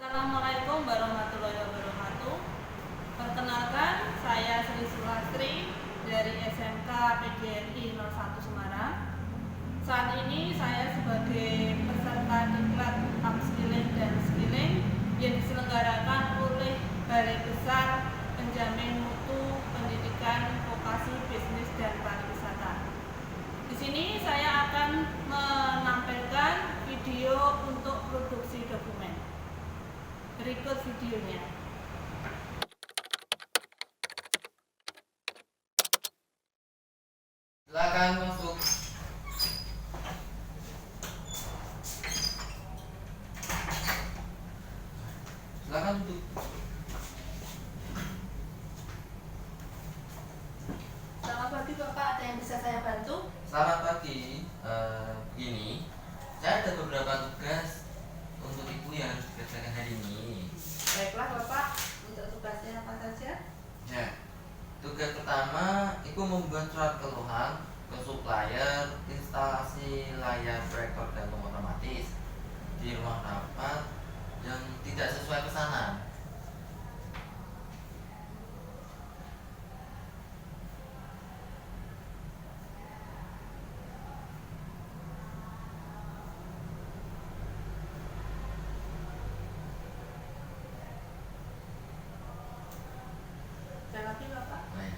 Assalamualaikum warahmatullahi wabarakatuh. Perkenalkan, saya Sri Sulastri dari SMK PGRI 01 Semarang. Saat ini saya sebagai peserta diklat upskilling dan skilling yang diselenggarakan oleh Balai Besar Penjamin Mutu Pendidikan Vokasi Bisnis dan Pariwisata. Di sini saya akan menampilkan video untuk produksi dokumen. Berikut videonya. Silakan masuk. Silakan duduk. Selamat pagi Bapak, ada yang bisa saya bantu? Selamat pagi. Begini, saya ada beberapa tugas untuk ibu yang harus dikerjakan hari ini. Baiklah Bapak, untuk tugasnya apa saja? Ya, tugas pertama, ibu membuat surat keluhan ke supplier instalasi layar proyektor gantung otomatis di ruang rapat yang tidak sesuai pesanan. Ada lagi Bapak? Nah,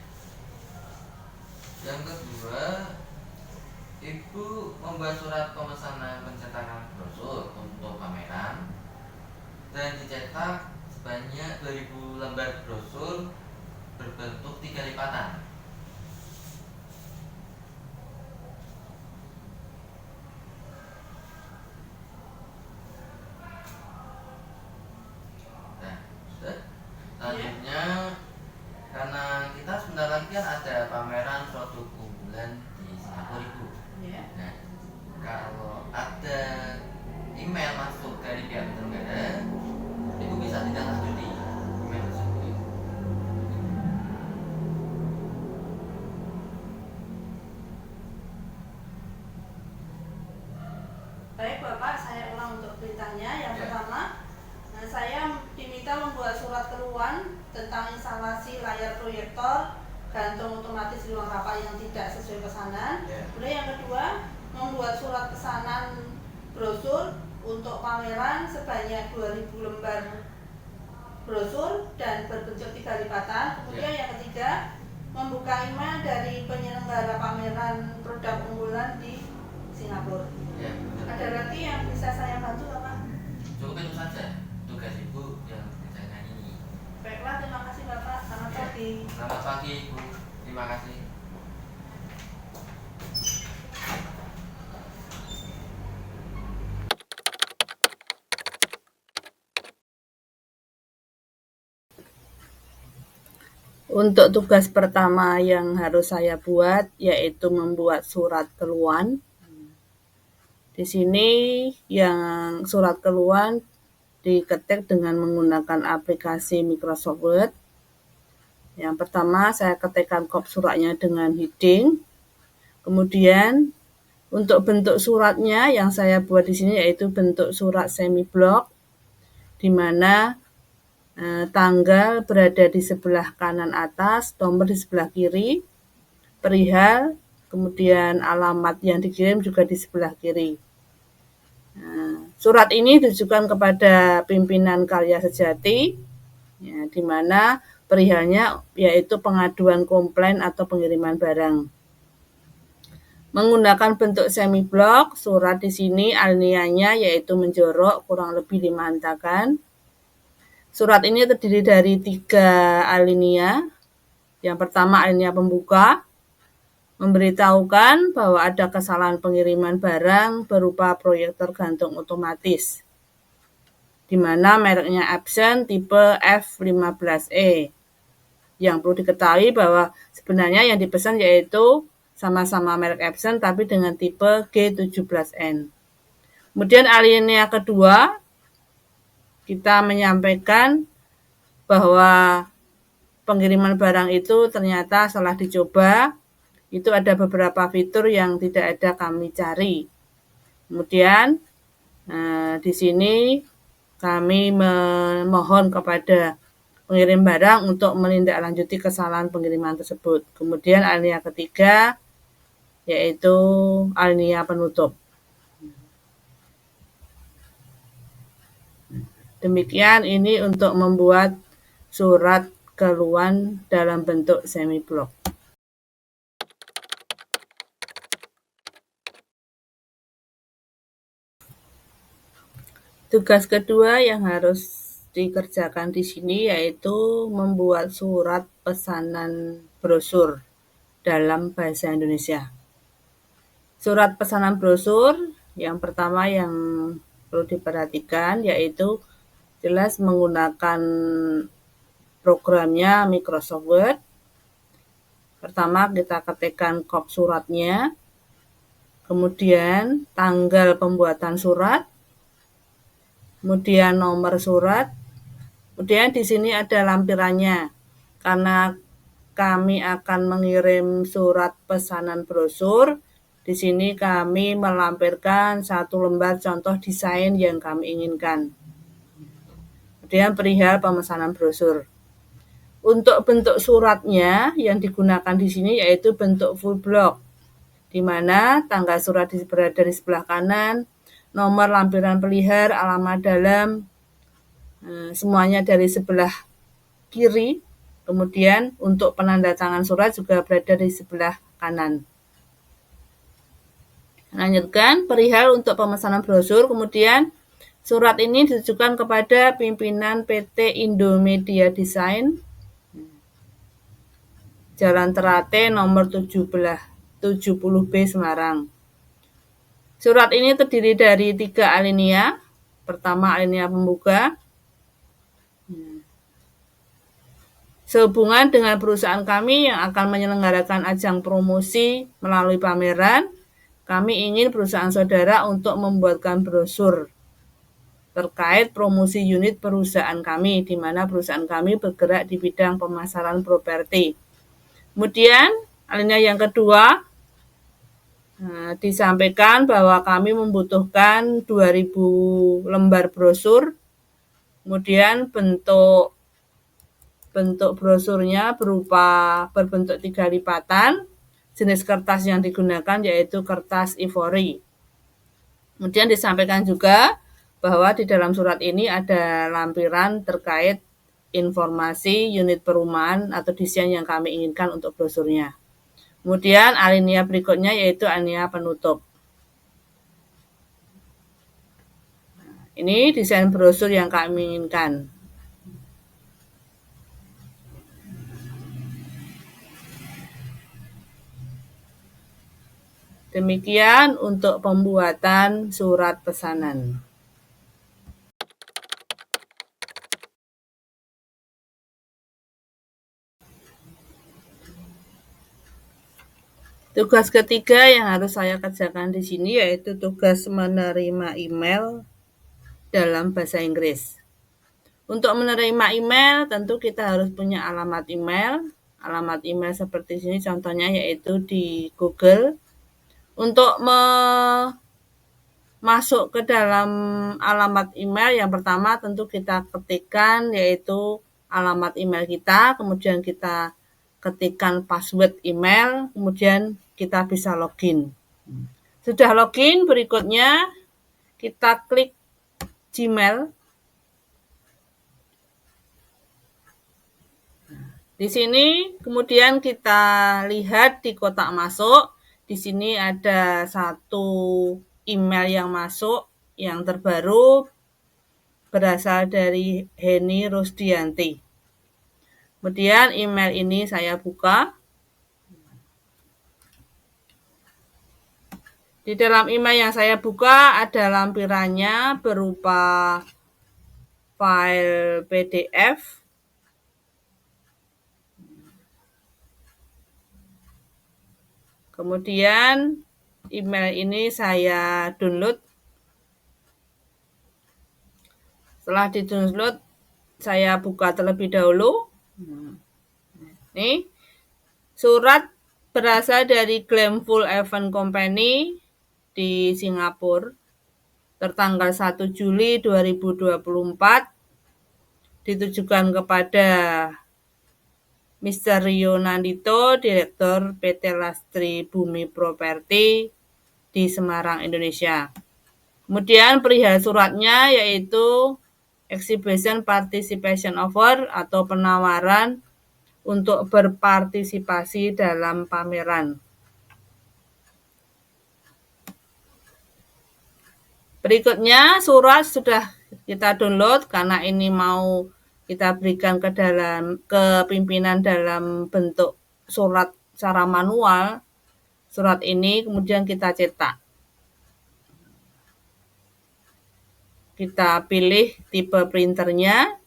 yang kedua, ibu membuat surat pemesanan pencetakan brosur untuk pameran dan dicetak sebanyak 2000 lembar brosur berbentuk 3 lipatan. Nah, sudah. Selanjutnya, karena kita sebentar lagi kan ada pameran produk unggulan di Singapura, Ibu. Ya. Nah, kalau ada email masuk dari pihak penyelenggara, Ibu bisa tindak lanjuti email tersebut. Baik Bapak, saya ulang untuk beritanya. Yang Ya. pertama, saya diminta membuat surat keluhan tentang instalasi layar proyektor gantung otomatis di ruang rapat yang tidak sesuai pesanan. Ya. Kemudian yang kedua, membuat surat pesanan brosur untuk pameran sebanyak 2000 lembar brosur dan berbentuk 3 lipatan. Kemudian yang ketiga, membuka email dari penyelenggara pameran produk unggulan di Singapura. Ya, benar. Ada lagi yang bisa saya bantu Bapak? Cukup itu saja tugas Ibu yang dikerjakan ini. Baiklah, terima kasih Bapak. Selamat pagi. Selamat pagi Ibu. Terima kasih. Untuk tugas pertama yang harus saya buat yaitu membuat surat keluhan. Di sini yang surat keluhan diketik dengan menggunakan aplikasi Microsoft Word. Yang pertama saya ketikkan kop suratnya dengan heading. Kemudian untuk bentuk suratnya yang saya buat di sini yaitu bentuk surat semi block, di mana tanggal berada di sebelah kanan atas, nomor di sebelah kiri, perihal, kemudian alamat yang dikirim juga di sebelah kiri. Surat ini ditujukan kepada pimpinan Karya Sejati, ya, di mana perihalnya yaitu pengaduan komplain atau pengiriman barang. Menggunakan bentuk semi block, surat di sini alinianya yaitu menjorok kurang lebih 5 hentakan. Surat ini terdiri dari 3 alinea. Yang pertama alinea pembuka, memberitahukan bahwa ada kesalahan pengiriman barang berupa proyektor gantung otomatis, di mana mereknya Epson tipe F15E. Yang perlu diketahui bahwa sebenarnya yang dipesan yaitu sama-sama merek Epson tapi dengan tipe G17N. Kemudian alinea kedua, kita menyampaikan bahwa pengiriman barang itu ternyata setelah dicoba itu ada beberapa fitur yang tidak ada kami cari. Kemudian di sini kami memohon kepada pengirim barang untuk menindaklanjuti kesalahan pengiriman tersebut. Kemudian alinea ketiga yaitu alinea penutup. Demikian ini untuk membuat surat keluhan dalam bentuk semi-blok. Tugas kedua yang harus dikerjakan di sini yaitu membuat surat pesanan brosur dalam bahasa Indonesia. Surat pesanan brosur yang pertama yang perlu diperhatikan yaitu jelas menggunakan programnya Microsoft Word. Pertama kita ketikkan kop suratnya, kemudian tanggal pembuatan surat, kemudian nomor surat, kemudian di sini ada lampirannya. Karena kami akan mengirim surat pesanan brosur, di sini kami melampirkan satu lembar contoh desain yang kami inginkan. Kemudian perihal pemesanan brosur. Untuk bentuk suratnya yang digunakan di sini yaitu bentuk full block, di mana tanggal surat berada di sebelah kanan, nomor lampiran pelihar, alamat dalam, semuanya dari sebelah kiri. Kemudian untuk penanda tangan surat juga berada di sebelah kanan. Lanjutkan, perihal untuk pemesanan brosur, kemudian surat ini ditujukan kepada pimpinan PT Indomedia Design, Jalan Terate nomor 70B Semarang. Surat ini terdiri dari 3 alinea. Pertama alinea pembuka. Sehubungan dengan perusahaan kami yang akan menyelenggarakan ajang promosi melalui pameran, kami ingin perusahaan saudara untuk membuatkan brosur terkait promosi unit perusahaan kami, di mana perusahaan kami bergerak di bidang pemasaran properti. Kemudian alinea yang kedua disampaikan bahwa kami membutuhkan 2000 lembar brosur. Kemudian bentuk brosurnya berupa berbentuk 3 lipatan. Jenis kertas yang digunakan yaitu kertas ivory. Kemudian disampaikan juga bahwa di dalam surat ini ada lampiran terkait informasi unit perumahan atau desain yang kami inginkan untuk brosurnya. Kemudian alinea berikutnya yaitu alinea penutup. Ini desain brosur yang kami inginkan. Demikian untuk pembuatan surat pesanan. Tugas ketiga yang harus saya kerjakan di sini yaitu tugas menerima email dalam bahasa Inggris. Untuk menerima email tentu kita harus punya alamat email. Alamat email seperti sini contohnya yaitu di Google. Untuk masuk ke dalam alamat email yang pertama tentu kita ketikkan yaitu alamat email kita, kemudian kita ketikkan password email, kemudian kita bisa login. Sudah login, berikutnya kita klik Gmail. Di sini kemudian kita lihat di kotak masuk, di sini ada satu email yang masuk yang terbaru berasal dari Heni Rusdianti. Kemudian email ini saya buka. Di dalam email yang saya buka ada lampirannya berupa file PDF. Kemudian email ini saya download. Setelah di-download, saya buka terlebih dahulu. Ini surat berasal dari Glamful Event Company di Singapura. tertanggal 1 Juli 2024 ditujukan kepada Mr. Rio Nandito, Direktur PT Lastri Bumi Properti di Semarang, Indonesia. Kemudian perihal suratnya yaitu Exhibition Participation Offer atau penawaran untuk berpartisipasi dalam pameran. Berikutnya surat sudah kita download karena ini mau kita berikan ke pimpinan dalam bentuk surat secara manual. Surat ini kemudian kita cetak. Kita pilih tipe printernya,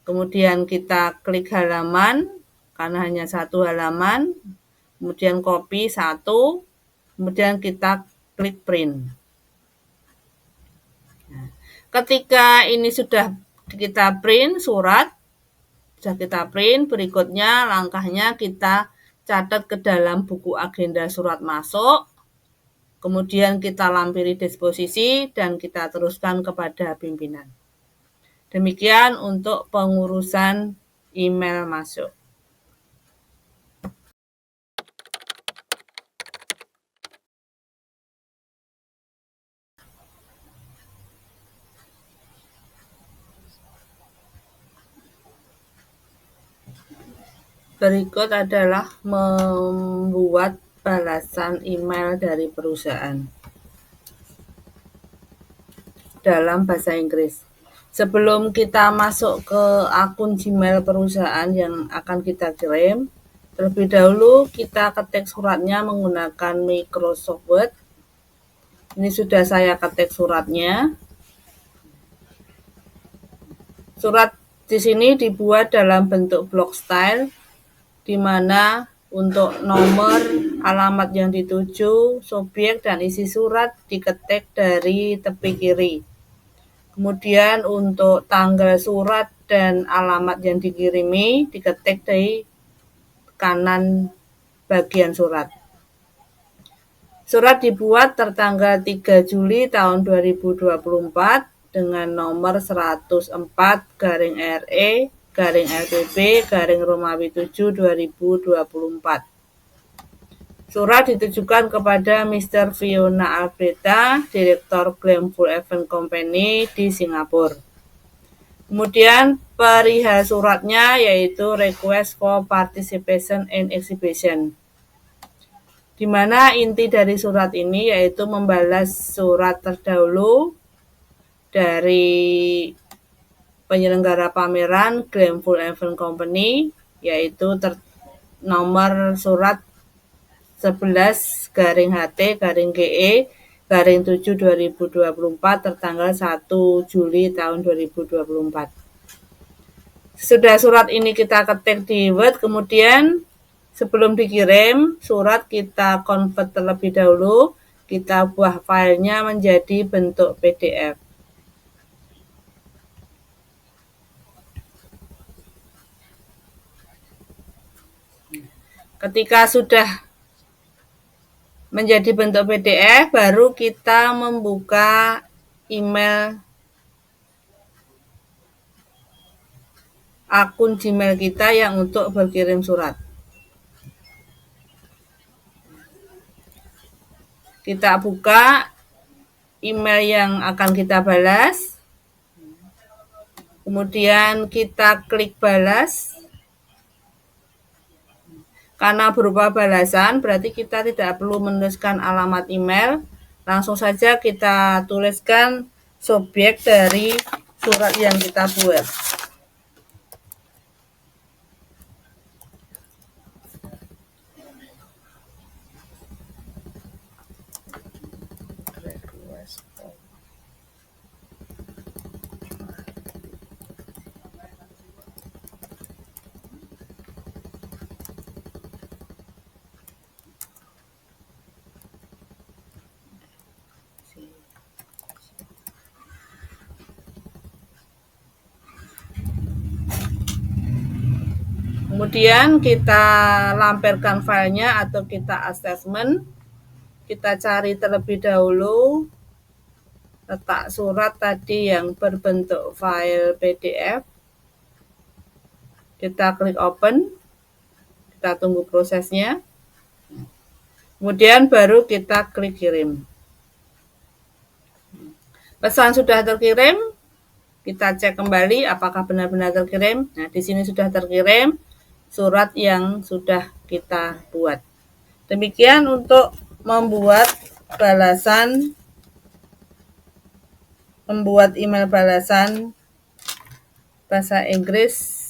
kemudian kita klik halaman karena hanya satu halaman, kemudian copy satu, kemudian kita klik print. Ketika ini sudah kita print surat, berikutnya langkahnya kita catat ke dalam buku agenda surat masuk, kemudian kita lampiri disposisi dan kita teruskan kepada pimpinan. Demikian untuk pengurusan email masuk. Berikut adalah membuat balasan email dari perusahaan dalam bahasa Inggris. Sebelum kita masuk ke akun Gmail perusahaan yang akan kita kirim, terlebih dahulu kita ketik suratnya menggunakan Microsoft Word. Ini sudah saya ketik suratnya. Surat di sini dibuat dalam bentuk block style, di mana untuk nomor, alamat yang dituju, subjek, dan isi surat diketik dari tepi kiri. Kemudian untuk tanggal surat dan alamat yang dikirimi diketik dari kanan bagian surat. Surat dibuat tertanggal 3 Juli tahun 2024 dengan nomor 104-RE-LPB Romawi 7 2024. Surat ditujukan kepada Mr. Fiona Albreta, Direktur Glamful Event Company di Singapura. Kemudian perihal suratnya yaitu Request for Participation in Exhibition, di mana inti dari surat ini yaitu membalas surat terdahulu dari penyelenggara pameran Glamful Event Company, yaitu nomor surat 11-HT-GE-7 tertanggal 1 Juli tahun 2024. Sudah surat ini kita ketik di Word, kemudian sebelum dikirim surat kita convert terlebih dahulu, kita buah filenya menjadi bentuk PDF. Ketika sudah menjadi bentuk PDF, baru kita membuka email akun Gmail kita yang untuk berkirim surat. Kita buka email yang akan kita balas, kemudian kita klik balas. Karena berupa balasan, berarti kita tidak perlu menuliskan alamat email. Langsung saja kita tuliskan subjek dari surat yang kita buat. Kemudian kita lampirkan filenya atau kita assessment. Kita cari terlebih dahulu letak surat tadi yang berbentuk file PDF. Kita klik open, kita tunggu prosesnya. Kemudian baru kita klik kirim. Pesan sudah terkirim, kita cek kembali apakah benar-benar terkirim. Nah, di sini sudah terkirim surat yang sudah kita buat. Demikian untuk membuat email balasan bahasa Inggris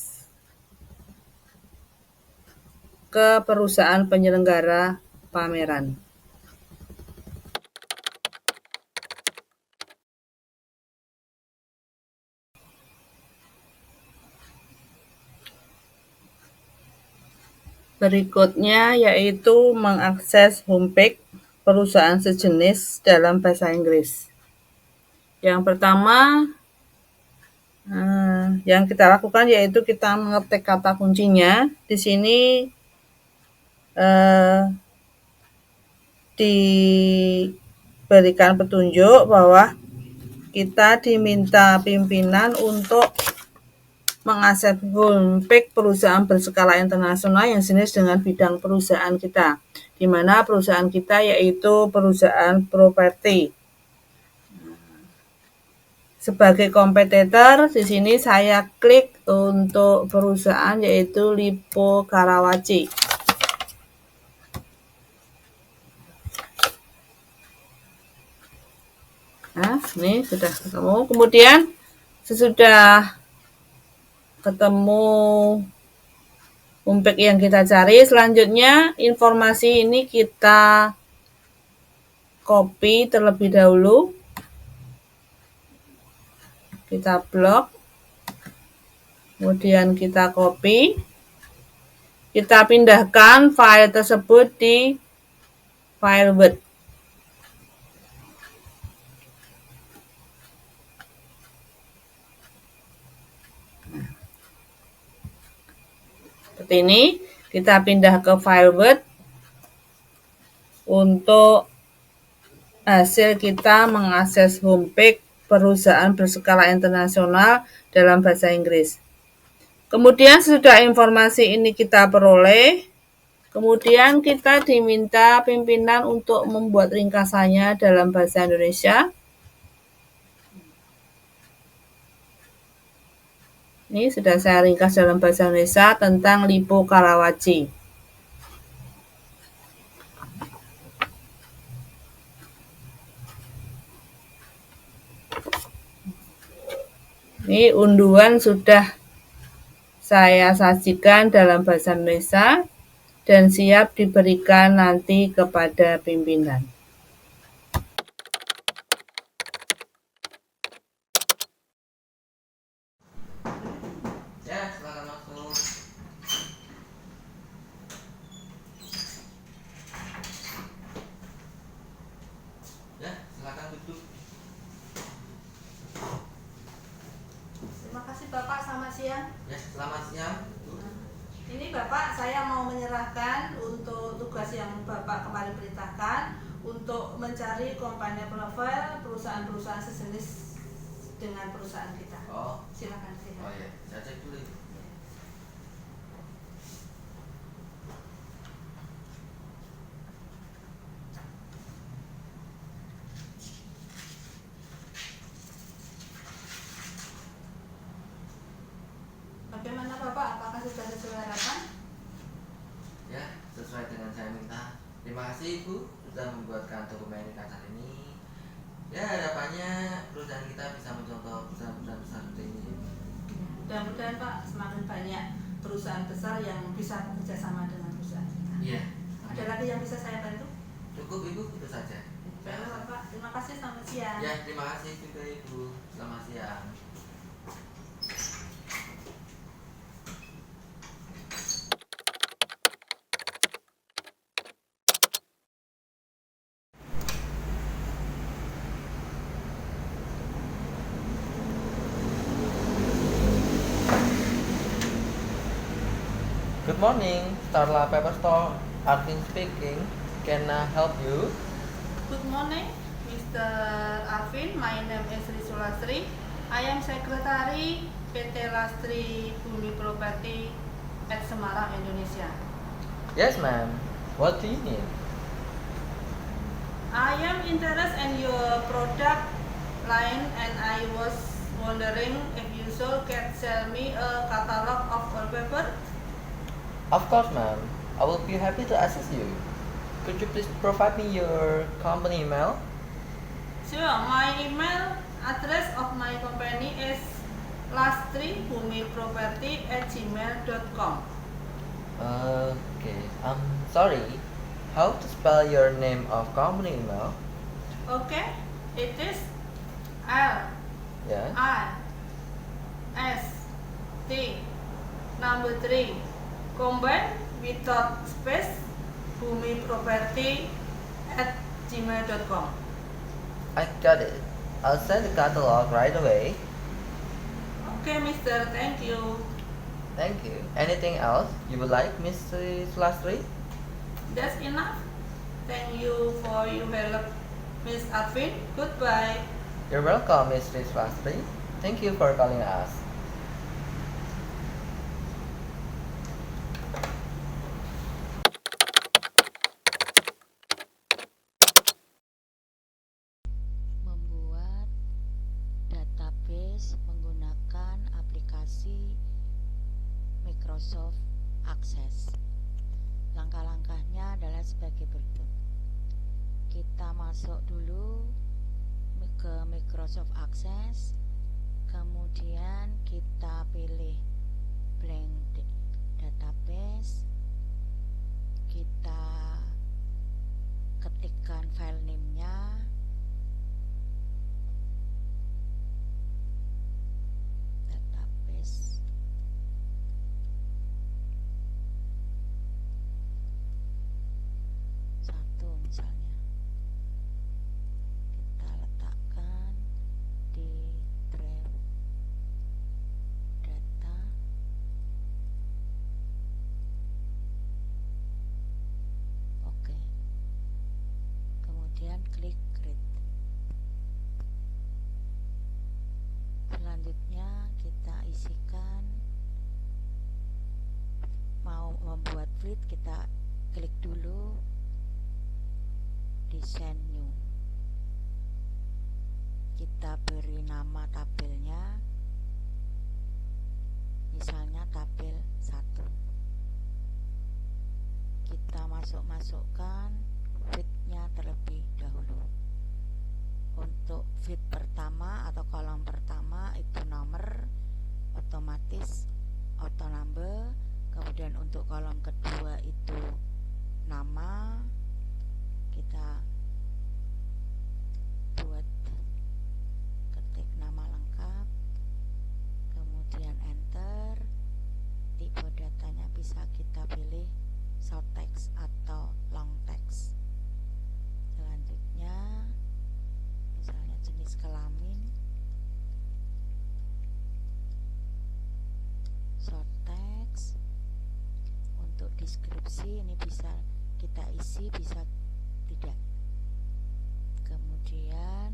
ke perusahaan penyelenggara pameran. Berikutnya yaitu mengakses homepage perusahaan sejenis dalam bahasa Inggris. Yang pertama yang kita lakukan yaitu kita mengetik kata kuncinya. Di sini diberikan petunjuk bahwa kita diminta pimpinan untuk mengakses homepage perusahaan berskala internasional yang sejenis dengan bidang perusahaan kita, di mana perusahaan kita yaitu perusahaan properti. Sebagai kompetitor, di sini saya klik untuk perusahaan yaitu Lippo Karawaci. Nah, ini sudah ketemu. Kemudian sesudah ketemu homepage yang kita cari, selanjutnya informasi ini kita copy terlebih dahulu. Kita blok, kemudian kita copy, kita pindahkan file tersebut di file Word. Seperti ini, kita pindah ke file Word untuk hasil kita mengakses homepage perusahaan berskala internasional dalam bahasa Inggris. Kemudian sesudah informasi ini kita peroleh, kemudian kita diminta pimpinan untuk membuat ringkasannya dalam bahasa Indonesia. Ini sudah saya ringkas dalam bahasa Indonesia tentang Lippo Karawaci. Ini unduhan sudah saya sajikan dalam bahasa Indonesia dan siap diberikan nanti kepada pimpinan. Ya, silakan masuk. Ya, silakan duduk. Terima kasih Bapak, selamat siang. Ya, selamat siang. Ini Bapak, saya mau menyerahkan untuk tugas yang Bapak kemarin perintahkan untuk mencari company profile perusahaan-perusahaan sejenis dengan perusahaan kita. Oh. Silakan. Oh ya, saya cek dulu. Bagaimana Bapak? Apakah sudah sesuai harapan? Ya, sesuai dengan saya minta. Terima kasih Ibu sudah membuatkan dokumen ringkasan ini. Ya, harapannya perusahaan kita bisa mencontoh perusahaan-perusahaan besar seperti ini. Mudah-mudahan Pak, semakin banyak perusahaan besar yang bisa bekerja sama dengan perusahaan kita. Iya. Ada lagi yang bisa saya bantu? Cukup Ibu, itu saja. Baiklah Bapak, terima kasih, selamat siang. Ya, terima kasih juga Ibu. Selamat siang. Good morning, Starla Paper Store. Artin speaking. Can I help you? Good morning. Mr. Arvin, my name is Sri Sulastri. I am Secretary PT Lastri Bumi Property at Semarang, Indonesia. Yes, ma'am. What do you need? I am interested in your product line and I was wondering if you can sell me a catalog of wallpaper. Of course, ma'am. I will be happy to assist you. Could you please provide me your company email? Sure, my email address of my company is lastribumiproperty@gmail.com. Okay. Sorry. How to spell your name of company email? Okay, it is L Yeah. I S T number 3 combined without space bumiproperty@gmail.com. I got it. I'll send the catalog right away. Okay, mister, thank you. Thank you. Anything else you would like, Mrs. Lastri? That's enough. Thank you for your help, Miss Arvin. Goodbye. You're welcome, Mrs. Lastri. Thank you for calling us. Membuat database menggunakan aplikasi Microsoft Access. Langkah-langkahnya adalah sebagai berikut. Kita masuk dulu ke Microsoft Access, kemudian kita pilih blank database, kita ketikkan file name-nya, database satu misalnya, kita letakkan di drive data, oke. Kemudian klik create. Selanjutnya kita isikan, mau membuat feed, kita klik dulu design new, kita beri nama tabelnya, misalnya tabel 1. Kita masukkan feed-nya terlebih dahulu. Untuk feed pertama atau kolom pertama itu nomor, otomatis auto number. Kemudian untuk kolom kedua itu nama, kita buat ketik nama lengkap, kemudian enter. Tipe datanya bisa kita pilih short text atau long text. Selanjutnya misalnya jenis kelamin, short text. Untuk deskripsi ini bisa kita isi, bisa tidak. Kemudian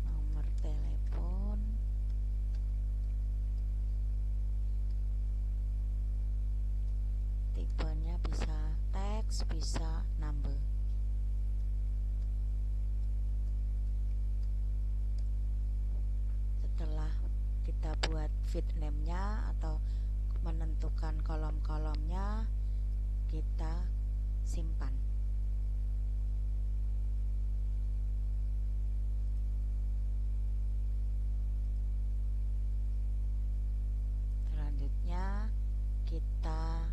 nomor telepon, tipenya bisa teks, bisa number. Setelah kita buat feed name-nya atau menentukan kolom-kolomnya, kita simpan. Selanjutnya kita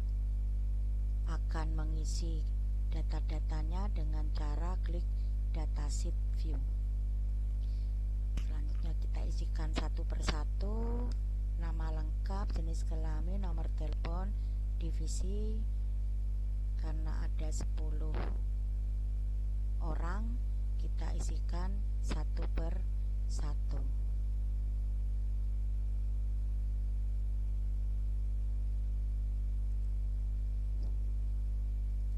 akan mengisi data-datanya dengan cara klik datasheet view. Selanjutnya kita isikan satu persatu, nama lengkap, jenis kelamin, nomor telepon, divisi. Karena ada 10 orang, kita isikan satu per satu.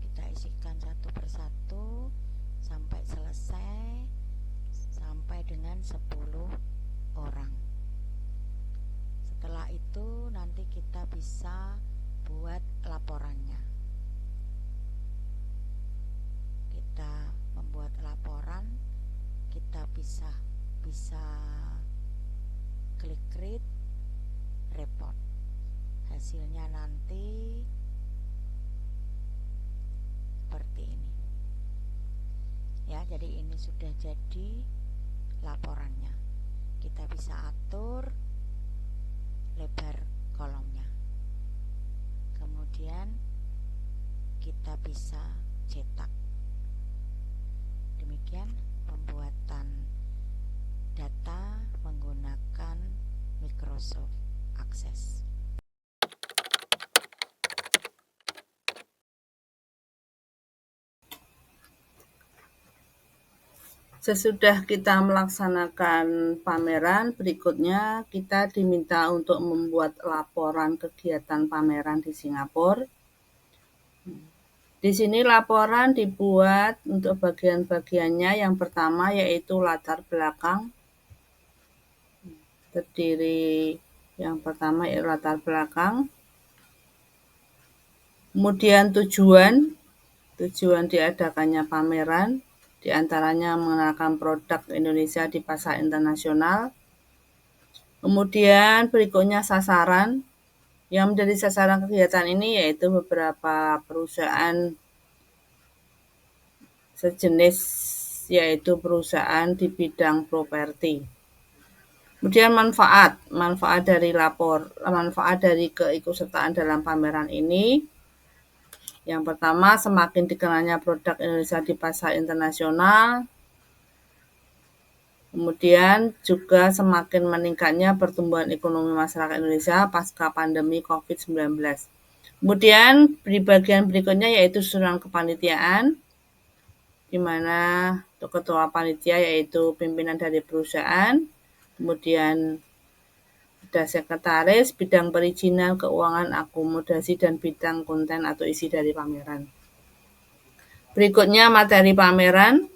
Kita diskusikan satu persatu sampai selesai, sampai dengan 10 orang. Setelah itu nanti kita bisa buat laporannya. Kita membuat laporan, kita bisa klik read report. Hasilnya nanti seperti ini. Ya, jadi ini sudah jadi laporannya. Kita bisa atur lebar kolomnya. Kemudian kita bisa cetak. Demikian pembuatan data menggunakan Microsoft Access. Sesudah kita melaksanakan pameran, berikutnya kita diminta untuk membuat laporan kegiatan pameran di Singapura. Di sini laporan dibuat untuk bagian-bagiannya. Yang pertama yaitu latar belakang. Terdiri yang pertama yaitu latar belakang. Kemudian tujuan diadakannya pameran, di antaranya mengenalkan produk Indonesia di pasar internasional. Kemudian berikutnya sasaran. Yang menjadi sasaran kegiatan ini yaitu beberapa perusahaan sejenis, yaitu perusahaan di bidang properti. Kemudian manfaat dari keikutsertaan dalam pameran ini. Yang pertama, semakin dikenalnya produk Indonesia di pasar internasional. Kemudian juga semakin meningkatnya pertumbuhan ekonomi masyarakat Indonesia pasca pandemi COVID-19. Kemudian di bagian berikutnya yaitu susunan kepanitiaan, di mana ketua panitia yaitu pimpinan dari perusahaan, kemudian ada sekretaris, bidang perizinan, keuangan, akomodasi, dan bidang konten atau isi dari pameran. Berikutnya materi pameran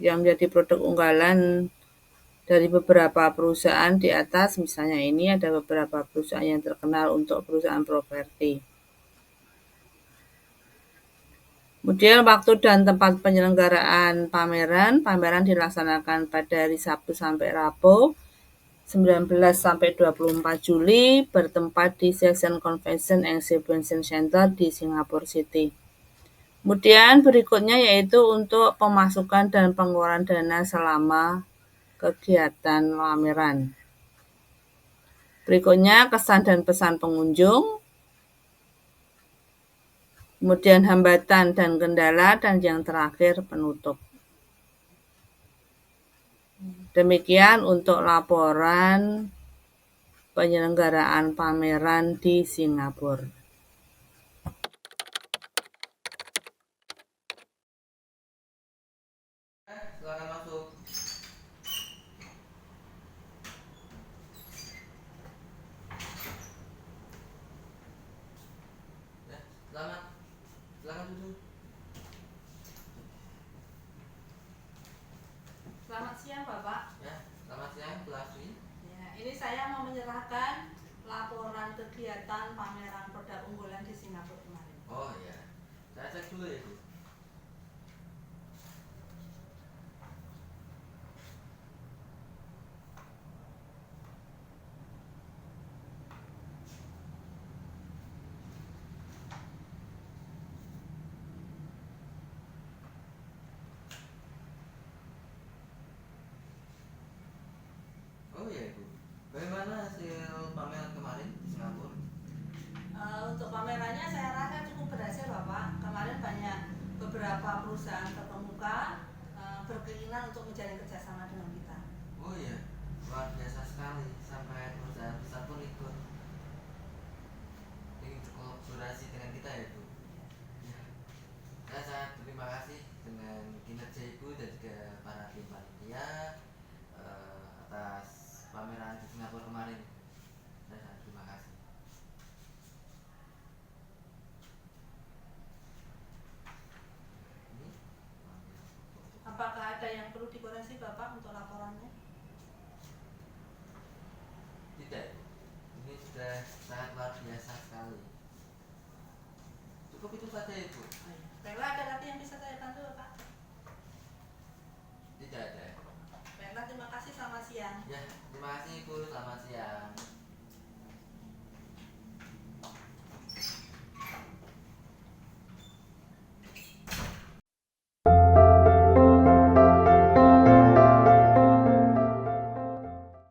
yang menjadi produk unggalan dari beberapa perusahaan di atas. Misalnya ini ada beberapa perusahaan yang terkenal untuk perusahaan properti. Kemudian waktu dan tempat penyelenggaraan pameran. Pameran dilaksanakan pada hari Sabtu sampai Rabu 19 sampai 24 Juli bertempat di Session Convention and Exhibition Center di Singapore City. Kemudian berikutnya yaitu untuk pemasukan dan pengeluaran dana selama kegiatan pameran. Berikutnya kesan dan pesan pengunjung. Kemudian hambatan dan kendala, dan yang terakhir penutup. Demikian untuk laporan penyelenggaraan pameran di Singapura. Silakan masuk. Ya, silakan duduk. Selamat siang Bapak. Ya, selamat siang Bu Aswi. Ya, ini saya mau menyerahkan laporan kegiatan pameran produk unggulan di Singapura kemarin. Oh ya, saya cek dulu ya Bu. Oh iya Bu, bagaimana hasil pameran kemarin di Singapura? Untuk pamerannya saya rasa cukup berhasil Bapak. Kemarin banyak beberapa perusahaan terkemuka berkeinginan untuk menjalin kerjasama dengan kita. Oh iya, luar biasa sekali, sampai perusahaan besar pun ikut ingin berkolaborasi dengan kita ya Bu. Ya, saya sangat terima kasih dengan kinerja Ibu dan juga para tim panitia atas pameran di Singapura kemarin. Saya sangat terima kasih. referensi Bapak untuk laporannya? Tidak, ini sudah sangat luar biasa sekali. Cukup itu saja Ibu. Baiklah, ada lagi yang bisa saya bantu Bapak? Tidak ada. Baiklah, terima kasih, selamat siang. Ya, terima kasih Ibu, selamat siang.